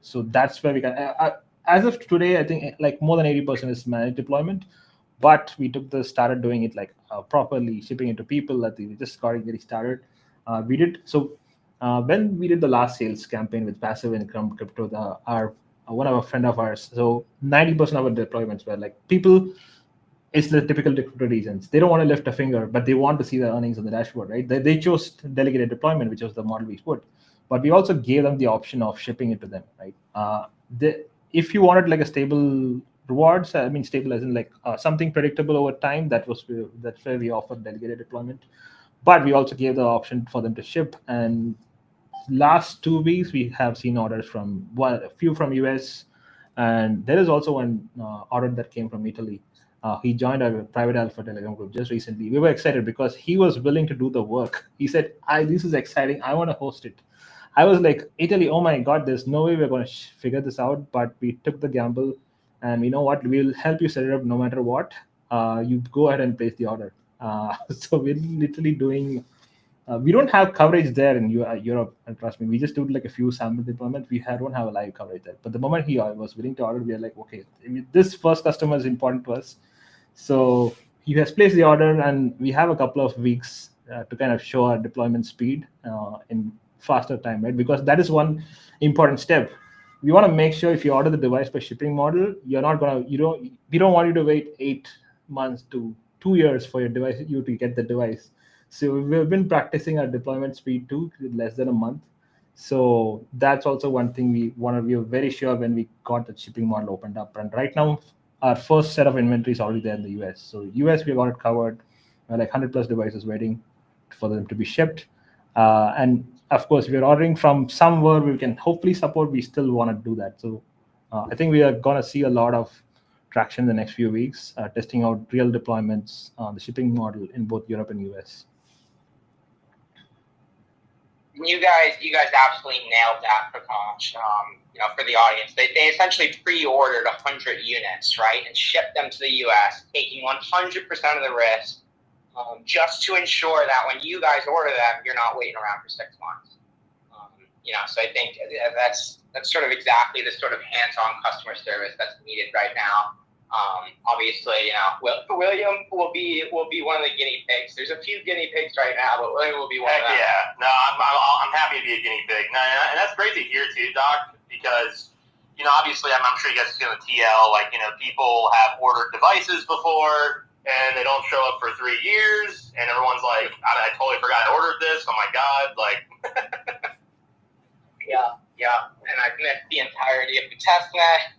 So that's where we can. As of today, I think more than 80% is managed deployment, but we started doing it properly, shipping it to people. I think we just got it getting started. We did so. When we did the last sales campaign with Passive Income Crypto, one of our friend of ours, so 90% of our deployments were people it's the typical crypto reasons. They don't want to lift a finger, but they want to see the earnings on the dashboard, right? They chose delegated deployment, which was the model we put, but we also gave them the option of shipping it to them, right? If you wanted like a stable rewards, I mean stable as in like something predictable over time, that's where we offered delegated deployment. But we also gave the option for them to ship. And last 2 weeks, we have seen orders from a few from US, and there is also one order that came from Italy. He joined our private alpha Telegram group just recently. We were excited because he was willing to do the work. He said, "This is exciting. I want to host it." I was like, Italy, oh my God, there's no way we're going to figure this out. But we took the gamble, and you know what? We'll help you set it up no matter what. You go ahead and place the order. So we're literally doing. We don't have coverage there in Europe, and trust me, we just do like a few sample deployments. We don't have a live coverage there. But the moment he was willing to order, we are like, okay, this first customer is important to us. So he has placed the order, and we have a couple of weeks to kind of show our deployment speed in faster time, right? Because that is one important step. We want to make sure if you order the device by shipping model, we don't want you to wait 8 months to 2 years for your device, you to get the device. So we've been practicing our deployment speed too, less than a month. So that's also one thing we were very sure when we got the shipping model opened up. And right now, our first set of inventory is already there in the US. So US, we got it covered, like 100 plus devices waiting for them to be shipped. And of course, if you're ordering from somewhere we can hopefully support, we still want to do that. So I think we are going to see a lot of traction in the next few weeks, testing out real deployments on the shipping model in both Europe and US. You guys absolutely nailed that for launch. For the audience, they essentially pre-ordered 100 units, right, and shipped them to the US, taking 100% of the risk, just to ensure that when you guys order them, you're not waiting around for 6 months. So I think that's sort of exactly the sort of hands-on customer service that's needed right now. Obviously, William will be one of the guinea pigs. There's a few guinea pigs right now, but William will be one of them. Yeah, no, I'm happy to be a guinea pig. No, and that's great to hear too, Doc, because obviously I'm sure you guys see on the TL, people have ordered devices before and they don't show up for 3 years, and everyone's like, I totally forgot I ordered this. Oh my God, Yeah, and I've missed the entirety of the testnet.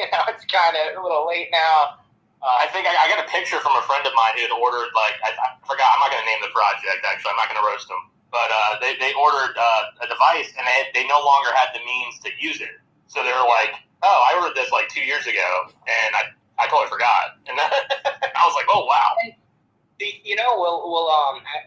It's kind of a little late now. I think I got a picture from a friend of mine who had ordered, I forgot, I'm not going to name the project, actually. I'm not going to roast them. But they ordered a device, and they no longer had the means to use it. So they were like, oh, I ordered this 2 years ago, and I totally forgot. And I was like, oh, wow. We'll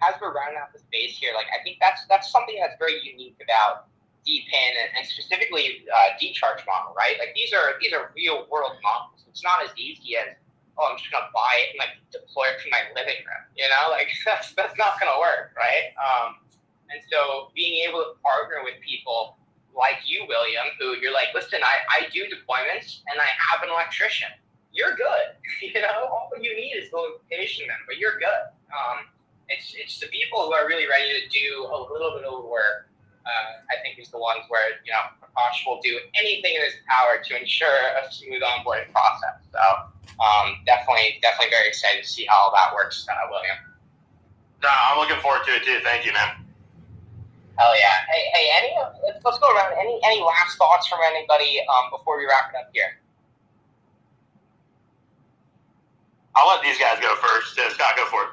as we're rounding out the space here, I think that's something that's very unique about DePIN and specifically D-Charge model, right? These are real world models. It's not as easy as, I'm just gonna buy it and deploy it to my living room. That's not gonna work, right? And so being able to partner with people like you, William, who you're like, listen, I do deployments and I have an electrician. You're good. All you need is the location, but you're good. It's the people who are really ready to do a little bit of work. I think is the ones where Prakash will do anything in his power to ensure a smooth onboarding process. So definitely very excited to see how all that works, William. No, I'm looking forward to it too. Thank you, man. Hell yeah. Hey, let's go around. Any last thoughts from anybody before we wrap it up here? I'll let these guys go first. Scott, go for it.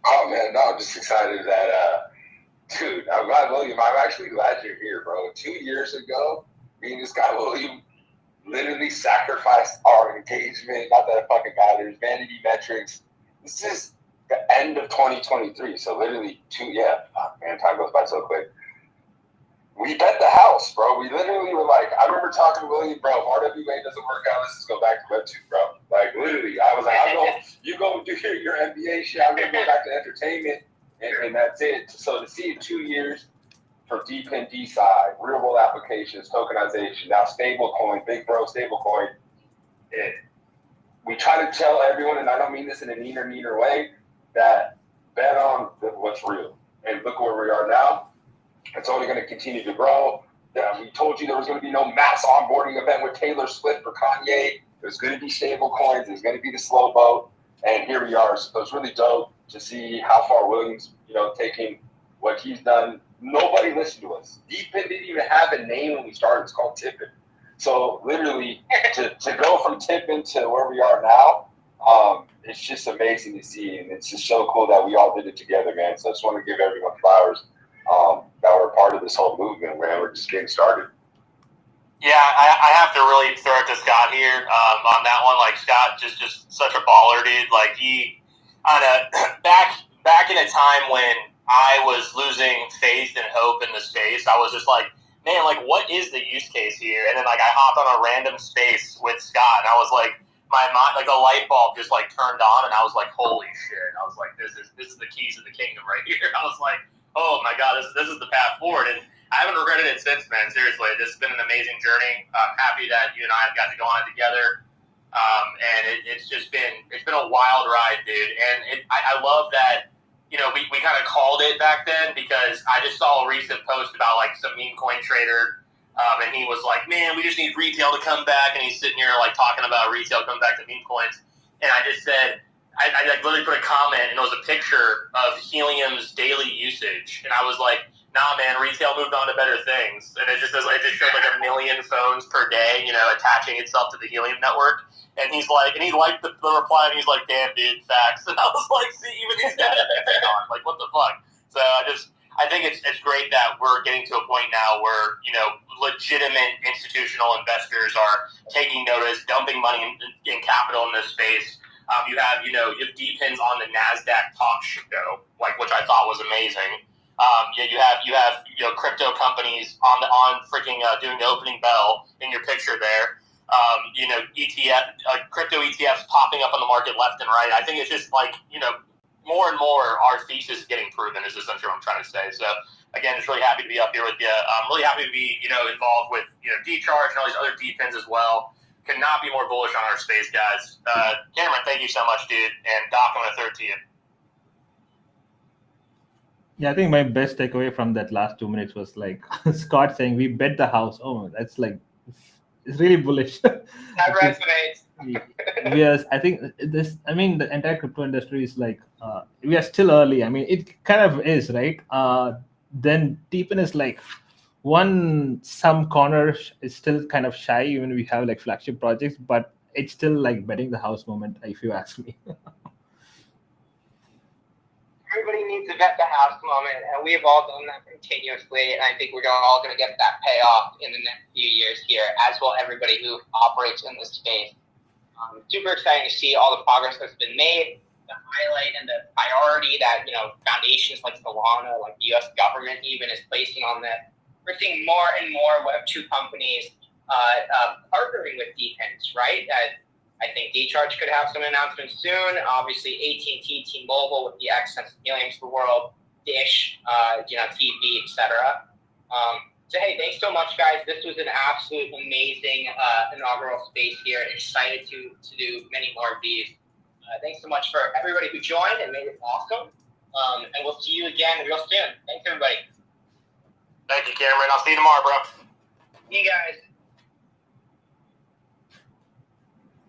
Oh man, no, I'm just excited that. Dude, I'm glad, William. I'm actually glad you're here, bro. 2 years ago, me and this guy, William, literally sacrificed our engagement. Not that it fucking matters. Vanity metrics. This is the end of 2023. So literally time goes by so quick. We bet the house, bro. We literally were like, I remember talking to William, bro, if RWA doesn't work out, let's just go back to Web2, bro. Literally, I was like, you go do your MBA shit. I'm going to go back to entertainment. And that's it. So to see it 2 years for DePIN D side, real world applications, tokenization, now stablecoin, big bro stablecoin. We try to tell everyone, and I don't mean this in a meaner way, that bet on what's real. And look where we are now. It's only going to continue to grow. We told you there was going to be no mass onboarding event with Taylor Swift or Kanye. There's going to be stable coins. There's going to be the slow boat. And here we are. So it's really dope to see how far William's, taking what he's done. Nobody listened to us. DePIN didn't even have a name when we started. It's called Tippin. So literally to go from Tippin to where we are now, it's just amazing to see. And it's just so cool that we all did it together, man. So I just want to give everyone flowers that were part of this whole movement, man. We're just getting started. Yeah, I have to really throw it to Scott here on that one. Like, Scott, just such a baller, dude. Like, he, back in a time when I was losing faith and hope in the space, I was just like, man, like, what is the use case here? And then, like, I hopped on a random space with Scott, and I was like, my mind, like, the light bulb just, like, turned on, and I was like, holy shit. I was like, this is the keys of the kingdom right here. I was like, oh, my God, this is the path forward. And I haven't regretted it since, man. Seriously, this has been an amazing journey. I'm happy that you and I have got to go on it together. And it's been a wild ride, dude. And I love that, we kind of called it back then because I just saw a recent post about like some meme coin trader. And he was like, man, we just need retail to come back. And he's sitting here like talking about retail coming back to meme coins. And I just said, I like literally put a comment and it was a picture of Helium's daily usage. And I was like, nah, man, retail moved on to better things. And it just showed like 1 million phones per day, attaching itself to the Helium network. And he liked the reply, and he's like, damn, dude, facts. And I was like, see, even he's got everything on. Like, what the fuck? So I think it's great that we're getting to a point now where, legitimate institutional investors are taking notice, dumping money in capital in this space. You have DePINs on the NASDAQ talk show, which I thought was amazing. You have crypto companies on freaking doing the opening bell in your picture there. Crypto ETFs popping up on the market left and right. I think it's just like more and more our thesis is getting proven is essentially what I'm trying to say. So again, just really happy to be up here with you. I'm really happy to be involved with D-Charge and all these other DePINs as well. Could not be more bullish on our space, guys. Cameron, thank you so much, dude. And Doc, I'm going to throw it to you. Yeah, I think my best takeaway from that last 2 minutes was like Scott saying, we bet the house. Oh, that's like, it's really bullish. That resonates. Yes, I think the entire crypto industry is like, we are still early. I mean, it kind of is, right? Then DePIN is like, some corner is still kind of shy, even we have like flagship projects, but it's still like betting the house moment, if you ask me. Everybody needs a vet the house moment, and we've all done that continuously, and I think we're all going to get that payoff in the next few years here, as will everybody who operates in this space. Super exciting to see all the progress that's been made, the highlight and the priority that, foundations like Solana, like the U.S. government even is placing on this. We're seeing more and more Web2 companies partnering with DePINs, right? I think D-Charge could have some announcements soon. Obviously, AT&T, T-Mobile with the access to Helium to the world, Dish, TV, etc. So, hey, thanks so much, guys. This was an absolute amazing inaugural space here. Excited to do many more of these. Thanks so much for everybody who joined and made it awesome. And we'll see you again real soon. Thanks, everybody. Thank you, Cameron. I'll see you tomorrow, bro. See you guys.